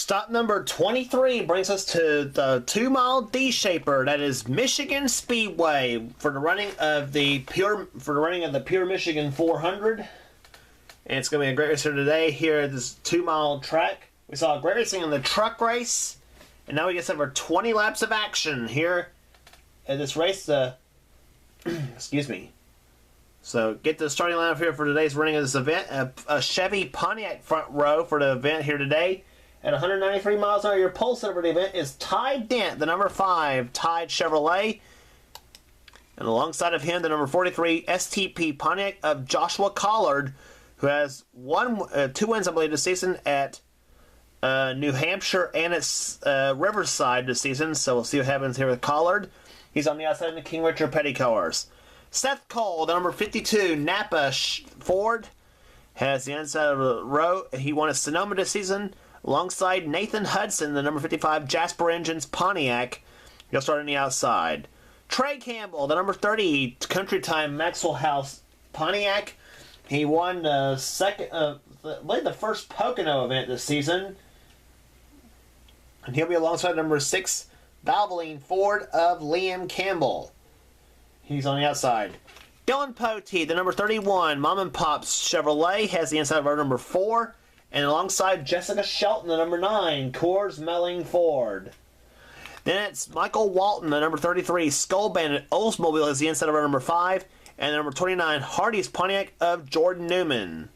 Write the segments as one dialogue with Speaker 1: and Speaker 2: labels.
Speaker 1: Stop number 23 brings us to the 2-mile D-shaper. That is Michigan Speedway for the running of the Pure Michigan 400. And it's going to be a great race here today here at this 2-mile track. We saw great racing in the truck race, and now we get over 20 laps of action here at this race. Excuse me. So get the starting lineup here for today's running of this event. A Chevy Pontiac front row for the event here today. At 193 miles an hour, your pole sitter for the event is Ty Dent, the number 5 Tide Chevrolet. And alongside of him, the number 43 STP Pontiac of Joshua Collard, who has 2 wins, I believe, this season at New Hampshire and at Riverside this season. So we'll see what happens here with Collard. He's on the outside of the King Richard Petty cars. Seth Cole, the number 52 Napa Ford, has the inside of the row. He won at Sonoma this season. Alongside Nathan Hudson, the number 55 Jasper Engines Pontiac. He'll start on the outside. Trey Campbell, the number 30 Country Time Maxwell House Pontiac. He won the first Pocono event this season. And he'll be alongside number 6 Valvoline Ford of Liam Campbell. He's on the outside. Dylan Potee, the number 31 Mom and Pop's Chevrolet, has the inside of our number 4. And alongside Jessica Shelton, the number 9 Coors Melling Ford. Then it's Michael Walton, the number 33 Skull Bandit Oldsmobile, has the inside of our number 5. And the number 29 Hardy's Pontiac of Jordan Newman.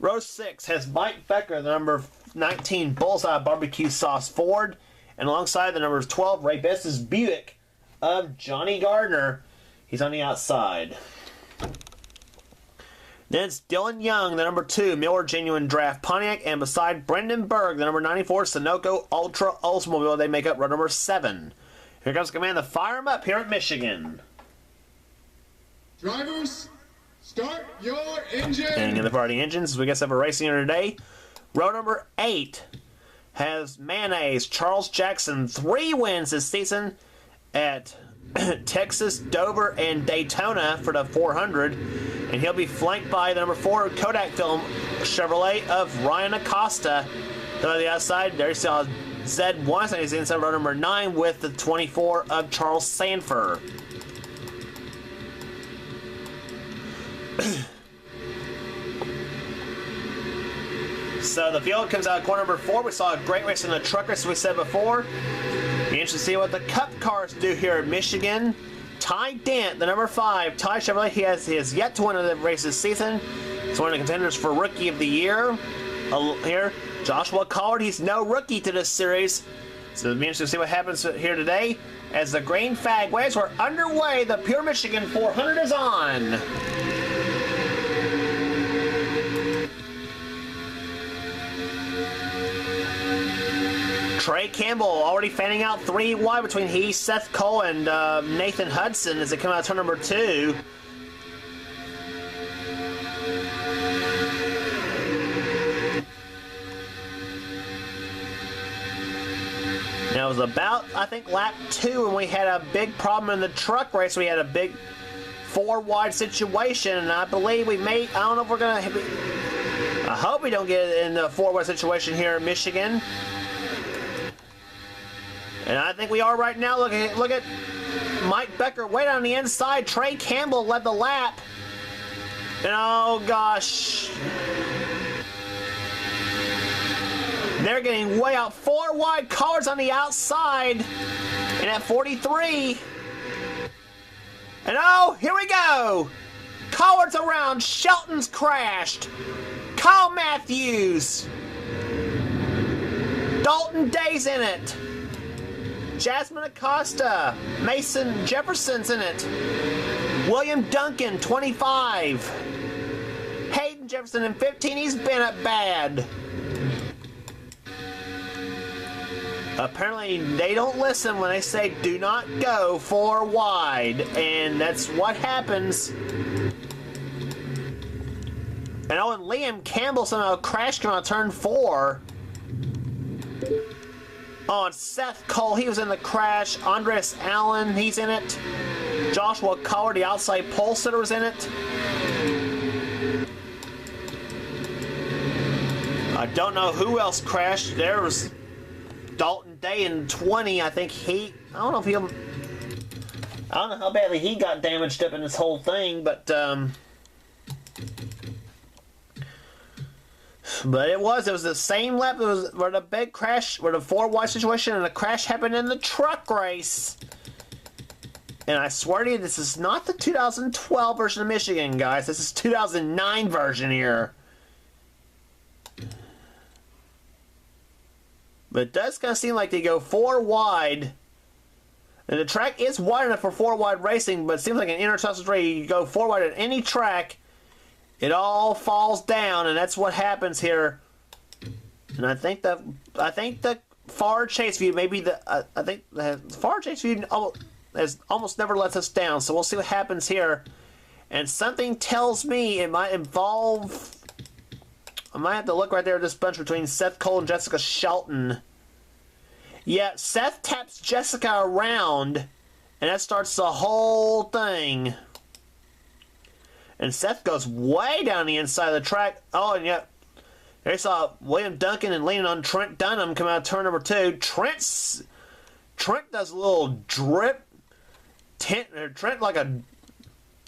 Speaker 1: Row 6 has Mike Becker, the number 19 Bullseye Barbecue Sauce Ford. And alongside the number 12 Ray Bess's Buick of Johnny Gardner. He's on the outside. Then it's Dylan Young, the number 2 Miller Genuine Draft Pontiac, and beside Brendan Berg, the number 94 Sunoco Ultra Oldsmobile, they make up row number 7. Here comes command to fire him up here at Michigan.
Speaker 2: Drivers, start your engine.
Speaker 1: And in the party engines, we guess have a racing here today. Row number 8 has Mayonnaise Charles Jackson, 3 wins this season at Texas, Dover, and Daytona for the 400. And he'll be flanked by the number 4 Kodak Film Chevrolet of Ryan Acosta. Then on the outside, there you saw Zed Weinstein. He's inside row number 9 with the 24 of Charles Sanford. So the field comes out of corner number 4. We saw a great race in the truck race, as we said before. Be interested to see what the Cup cars do here at Michigan. Ty Dent, the number 5 Ty Chevrolet, he has yet to win the race this season. He's one of the contenders for Rookie of the Year. Here, Joshua Collard, he's no rookie to this series. So it'll be interesting to see what happens here today. As the green flag waves, we're underway. The Pure Michigan 400 is on. Trey Campbell already fanning out 3 wide between he, Seth Cole, and Nathan Hudson as they come out of turn number 2. Now it was about, I think, lap 2 when we had a big problem in the truck race. We had a big 4-wide situation, and I believe we may, I don't know if we're going to, I hope we don't get in the 4-wide situation here in Michigan. And I think we are right now. Look at Mike Becker way down the inside. Trey Campbell led the lap. And oh gosh. They're getting way out. 4 wide cars on the outside. And at 43. And oh, here we go. Collards around. Shelton's crashed. Kyle Matthews. Dalton Day's in it. Jasmine Acosta, Mason Jefferson's in it. William Duncan, 25. Hayden Jefferson in 15, he's been up bad. Apparently, they don't listen when they say do not go 4 wide, and that's what happens. And oh, and Liam Campbell somehow crashed on turn 4. Oh, and Seth Cole, he was in the crash. Andres Allen, he's in it. Joshua Collard, the outside pole sitter, was in it. I don't know who else crashed. There was Dalton Day in 20. I think I don't know if he'll... I don't know how badly he got damaged up in this whole thing, but it was the same lap. It was where the big crash, where the 4 wide situation, and the crash happened in the truck race. And I swear to you, this is not the 2012 version of Michigan, guys. This is 2009 version here. But it does kind of seem like they go 4 wide. And the track is wide enough for 4 wide racing, but it seems like an intertestals race, you go 4 wide at any track, it all falls down, and that's what happens here. And I think the far chase view, maybe I think the far chase view has almost never lets us down. So we'll see what happens here. And something tells me it might involve. I might have to look right there at this bunch between Seth Cole and Jessica Shelton. Yeah, Seth taps Jessica around, and that starts the whole thing. And Seth goes way down the inside of the track. Oh, and yeah, there you saw William Duncan and leaning on Trent Dunham come out of turn number 2. Trent does a little drip. Trent like a...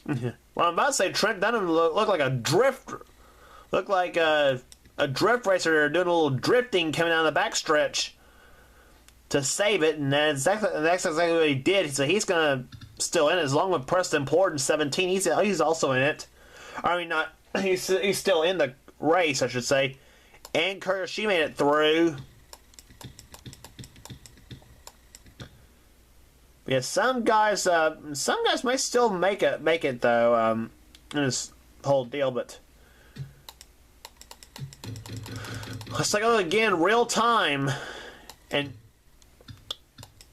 Speaker 1: Well, I'm about to say Trent Dunham looked like a drift... Looked like a drift racer doing a little drifting coming down the backstretch to save it, and that's exactly what he did. So he's gonna still in it, as long as Preston Port in 17. He's also in it. I mean, not he's still in the race, I should say. And Courier, she made it through. Yeah, some guys may still make it though in this whole deal, but. Let's take a look again, real time. And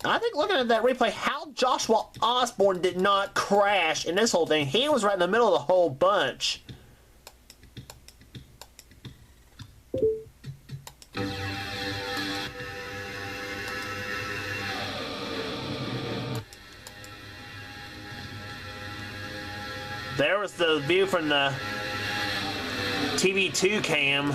Speaker 1: I think looking at that replay, how Joshua Osborne did not crash in this whole thing. He was right in the middle of the whole bunch. There was the view from the TV2 cam.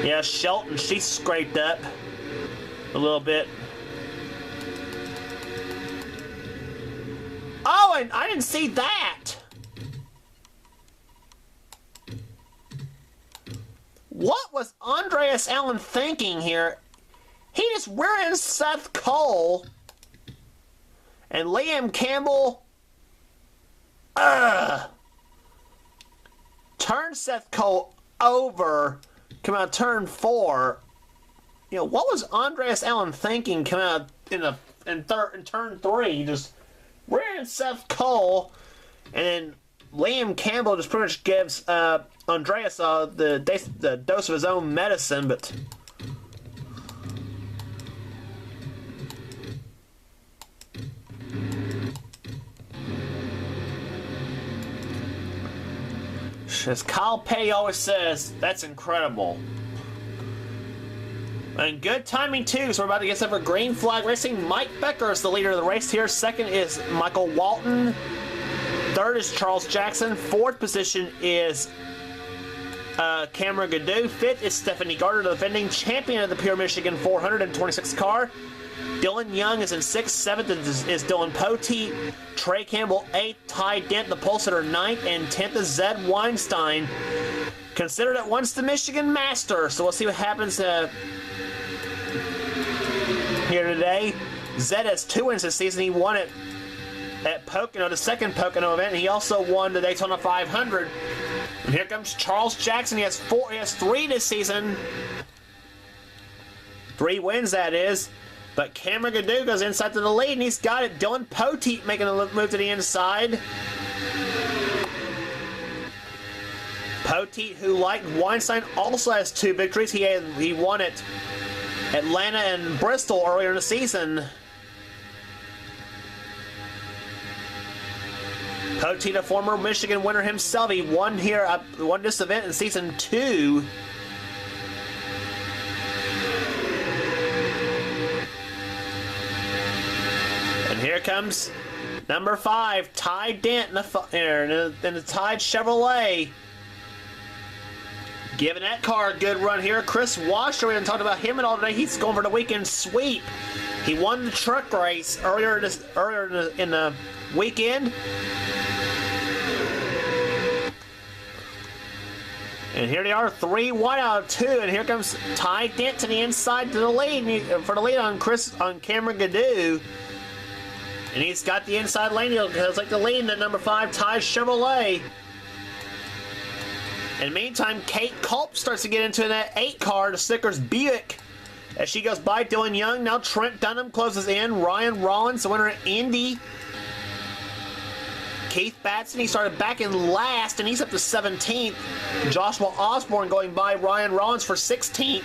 Speaker 1: Yeah, Shelton, she scraped up a little bit. Oh, and I didn't see that. What was Andreas Allen thinking here? He just rear-ended Seth Cole and Liam Campbell. Turned Seth Cole over. Come out turn 4. You know, what was Andreas Allen thinking coming out in turn 3? He just ran Seth Cole, and then Liam Campbell just pretty much gives Andreas the dose of his own medicine, but as Kyle Petty always says, that's incredible. And good timing too, so we're about to get set for green flag racing. Mike Becker is the leader of the race here. Second is Michael Walton. Third is Charles Jackson. Fourth position is Cameron Gadou. Fifth is Stephanie Gardner, the defending champion of the Pure Michigan 426 car. Dylan Young is in 6th. 7th is Dylan Poteet. Trey Campbell 8th. Ty Dent, the pole sitter, 9th. And 10th is Zed Weinstein. Considered at once the Michigan Master. So we'll see what happens here today. Zed has 2 wins this season. He won it at Pocono, the second Pocono event. And he also won the Daytona 500. And here comes Charles Jackson. He has 3 this season. 3 wins, that is. But Cameron Gadou goes inside to the lead, and he's got it. Dylan Poteet making a move to the inside. Poteet, who like Weinstein, also has 2 victories. He won at Atlanta and Bristol earlier in the season. Poteet, a former Michigan winner himself, he won this event in season 2. And here comes Number 5, Ty Dent in the Tide Chevrolet. Giving that car a good run here. Chris Washer, we haven't talked about him at all today. He's going for the weekend sweep. He won the truck race earlier in the weekend. And here they are, 3 wide out of 2, and here comes Ty Dent to the inside to the lead for the lead on Cameron Gadoo. And he's got the inside lane. He'll take the lead in the number 5 Ty Chevrolet. In the meantime, Kate Culp starts to get into that 8 car, the Snickers Buick. As she goes by Dylan Young, now Trent Dunham closes in. Ryan Rollins, the winner at Indy. Keith Batson, he started back in last, and he's up to 17th. Joshua Osborne going by Ryan Rollins for 16th.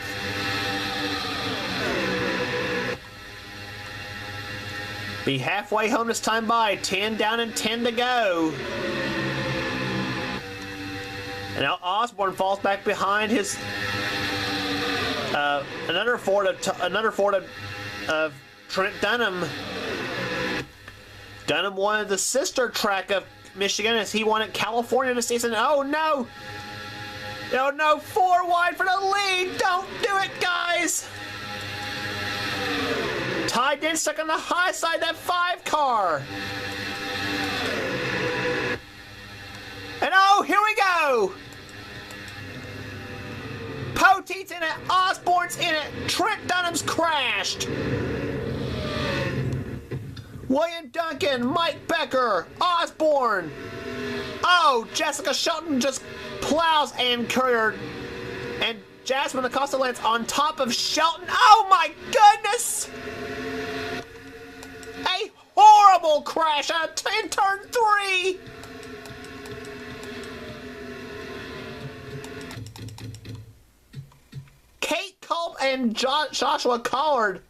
Speaker 1: Be halfway home this time by. 10 down and 10 to go. And now Osborne falls back behind his another Ford of Trent Dunham. Dunham won the sister track of Michigan as he won at California this season. Oh no! Oh no! 4 wide for the lead. Don't do it, guys. Ty Dent stuck on the high side of that 5 car. And oh, here we go! Poteet's in it, Osborne's in it, Trent Dunham's crashed. William Duncan, Mike Becker, Osborne. Oh, Jessica Shelton just plows Ann Courier. And Jasmine Acosta lands on top of Shelton. Oh my goodness! A horrible crash in turn 3. Kate Culp and Joshua Collard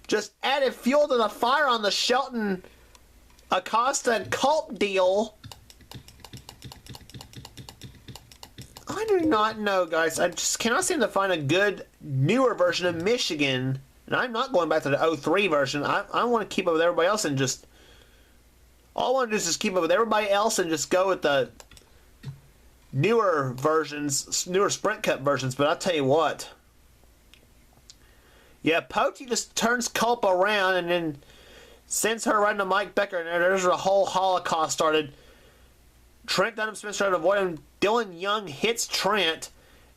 Speaker 1: just added fuel to the fire on the Shelton Acosta Culp deal. I do not know, guys. I just cannot seem to find a good, newer version of Michigan. And I'm not going back to the 03 version. I want to keep up with everybody else and just... All I want to do is just keep up with everybody else and just go with the newer versions, newer Sprint Cup versions. But I'll tell you what. Yeah, Pote just turns Culp around and then sends her right into Mike Becker. And there's a whole holocaust started. Trent Dunham Smith tried to avoid him. Dylan Young hits Trent.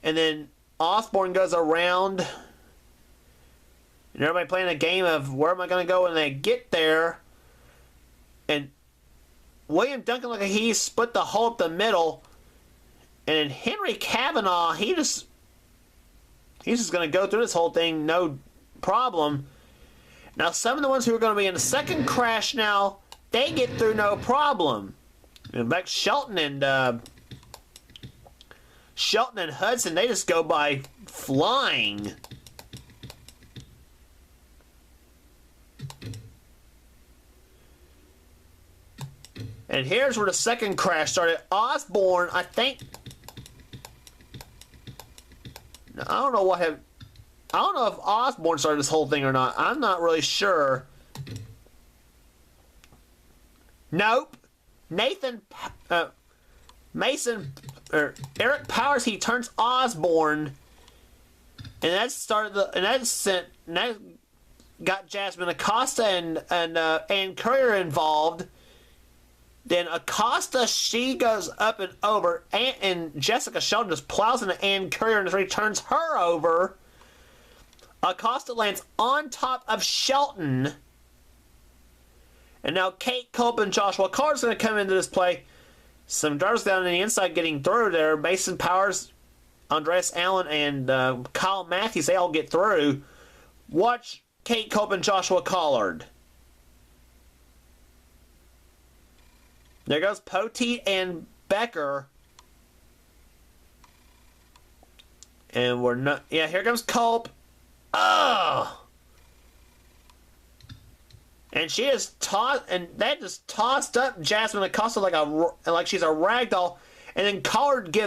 Speaker 1: And then Osborne goes around. And everybody playing a game of where am I going to go when they get there. And William Duncan, like he split the hole up the middle. And then Henry Kavanaugh, he's just going to go through this whole thing, no problem. Now, some of the ones who are going to be in the second crash now, they get through no problem. In fact, Shelton and Hudson, they just go by flying. And here's where the second crash started. Osborne, I think... I don't know if Osborne started this whole thing or not. I'm not really sure. Nope. Eric Powers, he turns Osborne, and that got Jasmine Acosta and Ann Courier involved. Then Acosta, she goes up and over, and Jessica Shelton just plows into Ann Courier and turns her over. Acosta lands on top of Shelton. And now Kate Culp and Joshua Carr's going to come into this play. Some drivers down on the inside getting through there. Mason Powers, Andreas Allen, and Kyle Matthews, they all get through. Watch Kate Culp and Joshua Collard. There goes Poteet and Becker. And we're not... Yeah, here comes Culp. Oh! And she is tossed... And that just tossed up Jasmine Acosta like she's a rag doll. And then Collard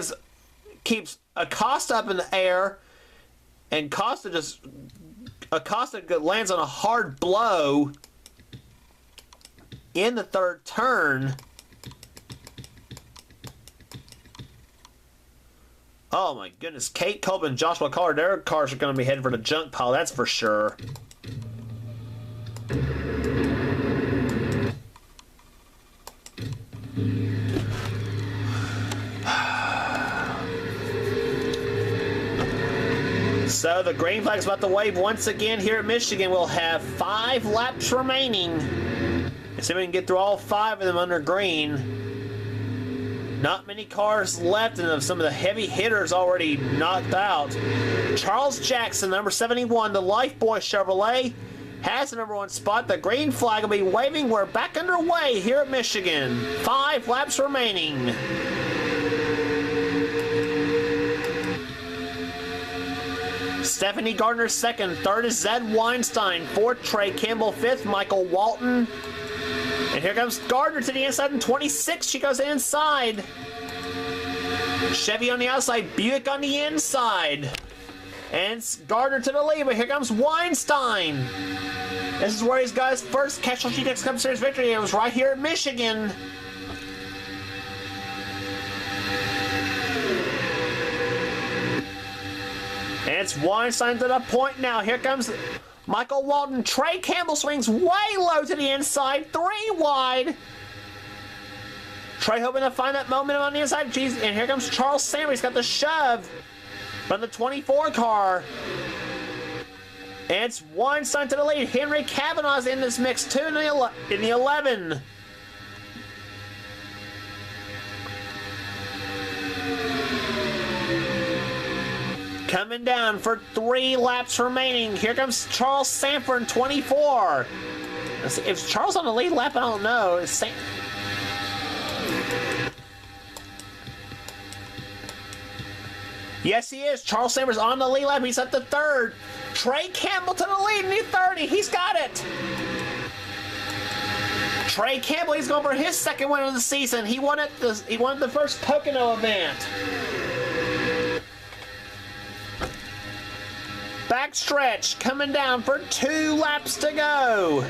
Speaker 1: keeps Acosta up in the air. And Acosta lands on a hard blow. in the third turn. Oh my goodness, Kate Colby and Joshua Collard, their cars are going to be heading for the junk pile, that's for sure. So the green flag's about to wave once again here at Michigan. We'll have 5 laps remaining. Let's see if we can get through all 5 of them under green. Not many cars left, and some of the heavy hitters already knocked out. Charles Jackson, number 71, the Lifeboy Chevrolet, has the number 1 spot. The green flag will be waving. We're back underway here at Michigan. 5 laps remaining. Stephanie Gardner second. Third is Zed Weinstein. Fourth, Trey Campbell. Fifth, Michael Walton. And here comes Gardner to the inside in 26. She goes inside. Chevy on the outside. Buick on the inside. And it's Gardner to the lead. But here comes Weinstein. This is where he's got his first Castrol GTX Cup Series victory. It was right here at Michigan. And it's Weinstein to the point now. Here comes Michael Walton. Trey Campbell swings way low to the inside. 3 wide. Trey hoping to find that momentum on the inside. Jeez, and here comes Charles Sammer. He's got the shove from the 24 car. And it's Weinstein to the lead. Henry Kavanaugh's in this mix too in the 11. Coming down for 3 laps remaining. Here comes Charles Sanford in 24. Let's see, if Charles on the lead lap, I don't know. It's yes, he is. Charles Sanford's on the lead lap. He's at the 3rd. Trey Campbell to the lead in the 30. He's got it. Trey Campbell, he's going for his 2nd win of the season. He won the first Pocono event. Backstretch coming down for 2 laps to go.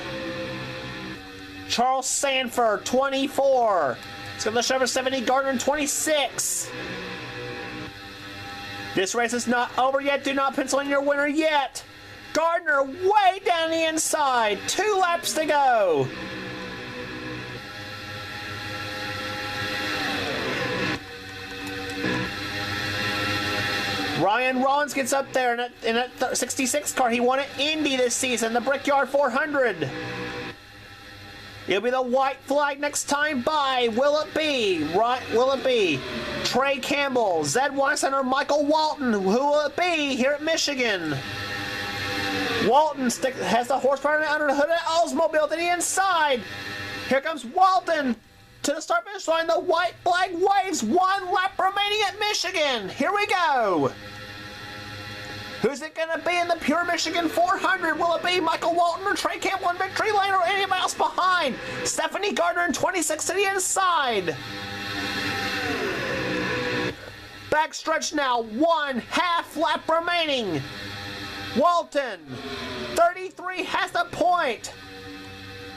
Speaker 1: Charles Sanford, 24. It's going to show for 70. Gardner in 26. This race is not over yet. Do not pencil in your winner yet. Gardner way down the inside. 2 laps to go. Ryan Rollins gets up there in that 66 car. He won at Indy this season, the Brickyard 400. It'll be the white flag next time by. Will it be? Right? Will it be Trey Campbell, Zed Weinstein, or Michael Walton? Who will it be here at Michigan? Walton has the horsepower under the hood of the Oldsmobile to the inside. Here comes Walton to the start finish line. The white flag waves. 1 lap remaining at Michigan. Here we go. Who's it going to be in the Pure Michigan 400? Will it be Michael Walton or Trey Campbell in victory lane, or anybody else behind? Stephanie Gardner in 26 to the inside. Backstretch now. 1/2 lap remaining. Walton, 33, has the point.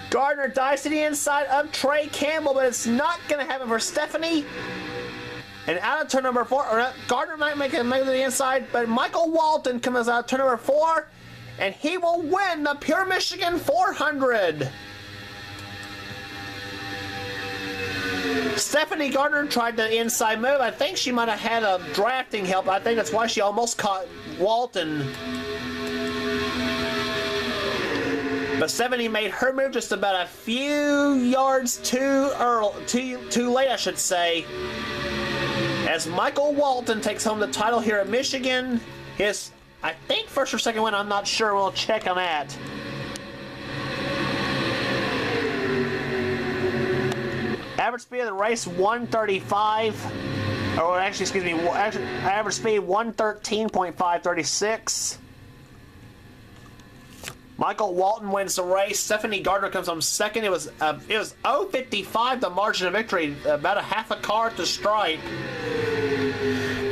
Speaker 1: Gardner dives to the inside of Trey Campbell, but it's not going to happen for Stephanie. And out of turn number 4, Gardner might make it to the inside, but Michael Walton comes out of turn number 4, and he will win the Pure Michigan 400. Stephanie Gardner tried the inside move. I think she might have had a drafting help. I think that's why she almost caught Walton. But Stephanie made her move just about a few yards too late, I should say. As Michael Walton takes home the title here at Michigan. His, I think, 1st or 2nd win. I'm not sure. We'll check on that. Average speed of the race 135. Or actually, excuse me. Average speed 113.536. Michael Walton wins the race. Stephanie Gardner comes home 2nd. It was 0.55 the margin of victory, about a 1/2 a car at the stripe.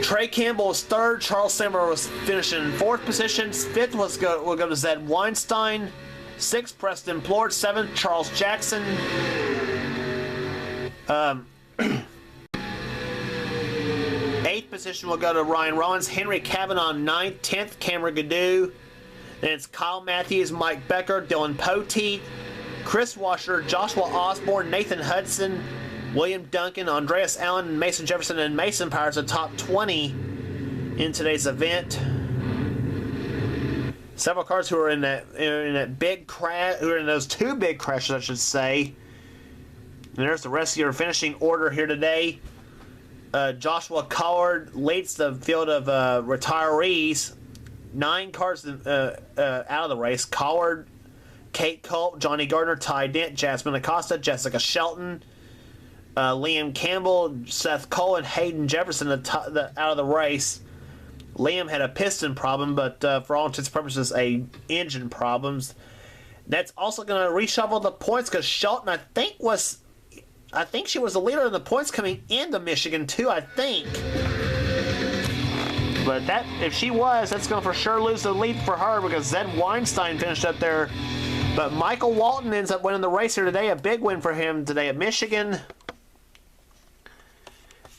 Speaker 1: Trey Campbell was 3rd. Charles Simmer was finishing in 4th position. 5th will go to Zed Weinstein. 6th, Preston Plord. 7th, Charles Jackson. 8th position will go to Ryan Rollins. Henry Cavanaugh 9th. 10th, Cameron Gaddu. Then it's Kyle Matthews, Mike Becker, Dylan Poteet, Chris Washer, Joshua Osborne, Nathan Hudson, William Duncan, Andreas Allen, Mason Jefferson, and Mason Powers, the top 20 in today's event. Several cars who are in that big crash, who are in those 2 big crashes, I should say. And there's the rest of your finishing order here today. Joshua Collard leads the field of retirees. 9 cars out of the race. Collard, Kate Culp, Johnny Gardner, Ty Dent, Jasmine Acosta, Jessica Shelton, Liam Campbell, Seth Cole, and Hayden Jefferson out of the race. Liam had a piston problem, but for all intents and purposes, a engine problems. That's also going to reshuffle the points because Shelton, I think she was the leader in the points coming into Michigan too. I think. But if she was, that's going to for sure lose the lead for her because Zed Weinstein finished up there. But Michael Walton ends up winning the race here today. A big win for him today at Michigan.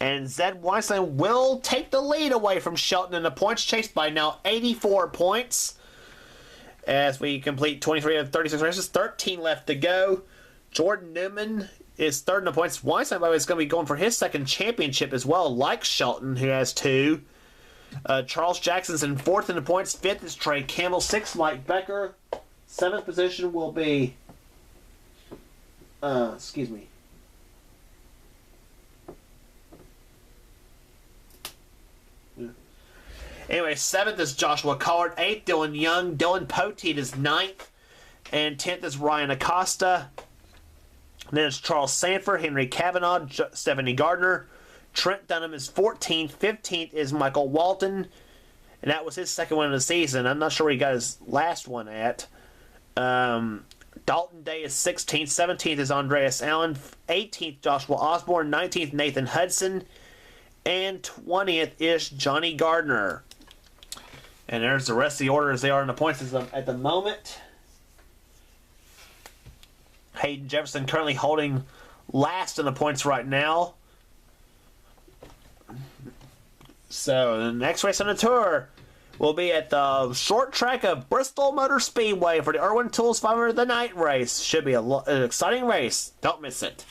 Speaker 1: And Zed Weinstein will take the lead away from Shelton in the points chase by now 84 points. As we complete 23 of 36 races, 13 left to go. Jordan Newman is 3rd in the points. Weinstein, by the way, is going to be going for his 2nd championship as well, like Shelton, who has 2. Charles Jackson's in 4th in the points. 5th is Trey Campbell. 6th, Mike Becker. 7th position will be... excuse me. Anyway, 7th is Joshua Collard. 8th, Dylan Young. Dylan Poteet is 9th. And 10th is Ryan Acosta. Then it's Charles Sanford, Henry Cavanaugh, Stephanie Gardner. Trent Dunham is 14th. 15th is Michael Walton. And that was his 2nd win of the season. I'm not sure where he got his last one at. Dalton Day is 16th. 17th is Andreas Allen. 18th, Joshua Osborne. 19th, Nathan Hudson. And 20th is Johnny Gardner. And there's the rest of the order as they are in the points at the moment. Hayden Jefferson currently holding last in the points right now. So the next race on the tour will be at the short track of Bristol Motor Speedway for the Irwin Tools 500 the night race. Should be an exciting race. Don't miss it.